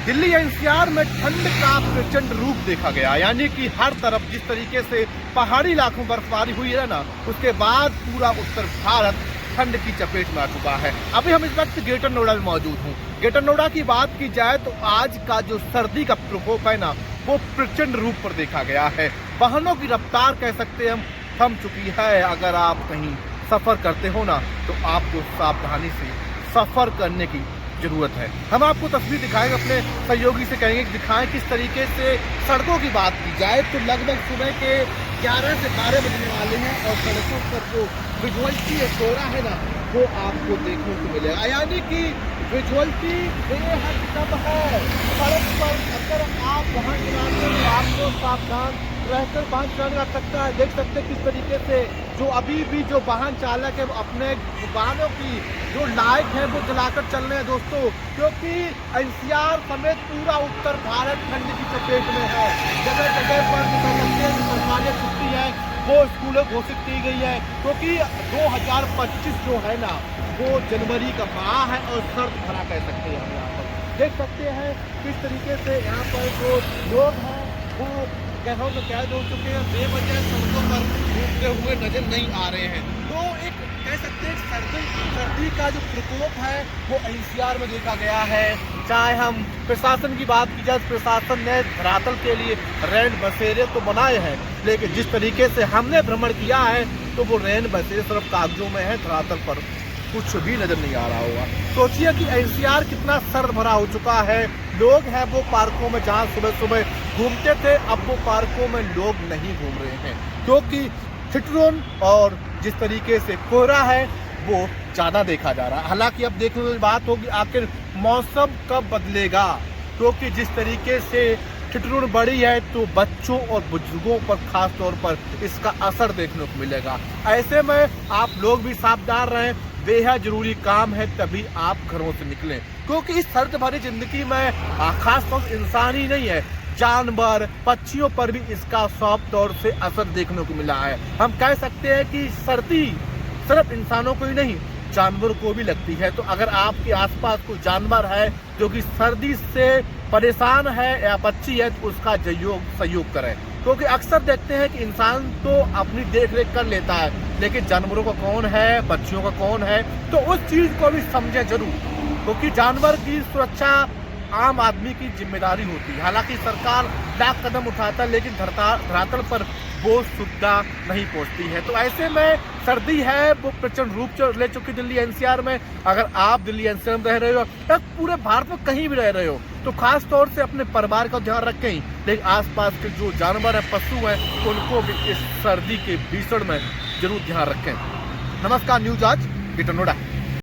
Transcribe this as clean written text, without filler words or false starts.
Delhi NCR में ठंड का प्रचंड रूप देखा गया, यानी कि हर तरफ जिस तरीके से पहाड़ी इलाकों में बर्फबारी हुई है ना, उसके बाद पूरा उत्तर भारत ठंड की चपेट में आ चुका है। अभी हम इस वक्त ग्रेटर नोएडा में मौजूद हूँ। ग्रेटर नोएडा की बात की जाए तो आज का जो सर्दी का प्रकोप है ना, वो प्रचंड रूप पर देखा गया है। वाहनों की रफ्तार कह सकते हैं हम थम चुकी है। अगर आप कहीं सफर करते हो ना, तो आपको सावधानी से सफर करने की जरूरत है। हम आपको तस्वीर दिखाएंगे, अपने सहयोगी से कहेंगे कि दिखाएं किस तरीके से सड़कों की बात की जाए तो लगभग सुबह के 11 से 12 बजने वाले हैं और सड़कों पर जो विजुअलिटी है, कोहरा है ना, वो आपको देखने को मिलेगा। यानी कि विजुअलिटी बेहद कम है। सड़क पर अगर आप वाहन चलाते हैं तो आपको सावधान रहकर वाहन चलाने का सकता है। देख सकते हैं किस तरीके से जो अभी भी जो वाहन चालक है वो अपने वाहनों की जो लाइट है वो जलाकर चल रहे हैं दोस्तों, क्योंकि एनसीआर समेत पूरा उत्तर भारत ठंड की चपेट में है। जगह जगह पर सरकारी छुट्टी है वो स्कूलों घोषित की गई है, क्योंकि 2025 जो है ना, वो जनवरी का माह है और सर्द भरा कह सकते हैं। हम यहाँ पर देख सकते हैं किस तरीके से यहाँ पर जो लोग हैं वो कहों में कैद हो चुके हैं, बेवजह सड़कों पर घूमते हुए नजर नहीं आ रहे हैं। तो एक कह सकते हैं सर्दी का जो प्रकोप है वो एनसीआर में देखा गया है। चाहे हम प्रशासन की बात की जाए, प्रशासन ने धरातल के लिए रैन बसेरे तो बनाए हैं, लेकिन जिस तरीके से हमने भ्रमण किया है तो वो रैन बसेरे सिर्फ कागजों में है, धरातल पर कुछ भी नजर नहीं आ रहा होगा। सोचिए कि एनसीआर कितना सर्द भरा हो चुका है। लोग हैं वो पार्कों में जहां सुबह सुबह घूमते थे, अब वो पार्कों में लोग नहीं घूम रहे हैं, क्योंकि ठिठुरन और जिस तरीके से कोहरा है वो ज्यादा देखा जा रहा है। हालांकि अब देखने की बात होगी आखिर मौसम कब बदलेगा, क्योंकि जिस तरीके से ठिठुरन बढ़ी है तो बच्चों और बुजुर्गों पर खास तौर पर इसका असर देखने को मिलेगा। ऐसे में आप लोग भी सावधान रहें, बेहद जरूरी काम है तभी आप घरों से निकलें, क्योंकि इस सर्द भरी जिंदगी में खास तौर से इंसान ही नहीं है, जानवर पक्षियों पर भी इसका साफ तौर से असर देखने को मिला है। हम कह सकते हैं कि सर्दी सिर्फ इंसानों को ही नहीं, जानवरों को भी लगती है। तो अगर आपके आसपास कोई जानवर है जो कि सर्दी से परेशान है या पक्षी है, तो उसका सहयोग करें, क्योंकि अक्सर देखते हैं कि इंसान तो अपनी देख रेख कर लेता है, लेकिन जानवरों का कौन है, पक्षियों का कौन है, तो उस चीज को भी समझे जरूर, क्योंकि जानवर की सुरक्षा आम आदमी की जिम्मेदारी होती है। हालांकि सरकार लाख कदम उठाता है, लेकिन धरातल पर वो सुविधा नहीं पहुंचती है। तो ऐसे में सर्दी है वो प्रचंड रूप ले चुकी दिल्ली एनसीआर में। अगर आप दिल्ली एनसीआर में रह रहे हो या पूरे भारत में कहीं भी रह रहे हो, तो खास तौर से अपने परिवार का ध्यान रखें, लेकिन आसपास के जो जानवर हैं, पशु हैं, उनको भी इस सर्दी के भीषण में जरूर ध्यान रखें। नमस्कार, न्यूज आज ग्रेटर नोएडा।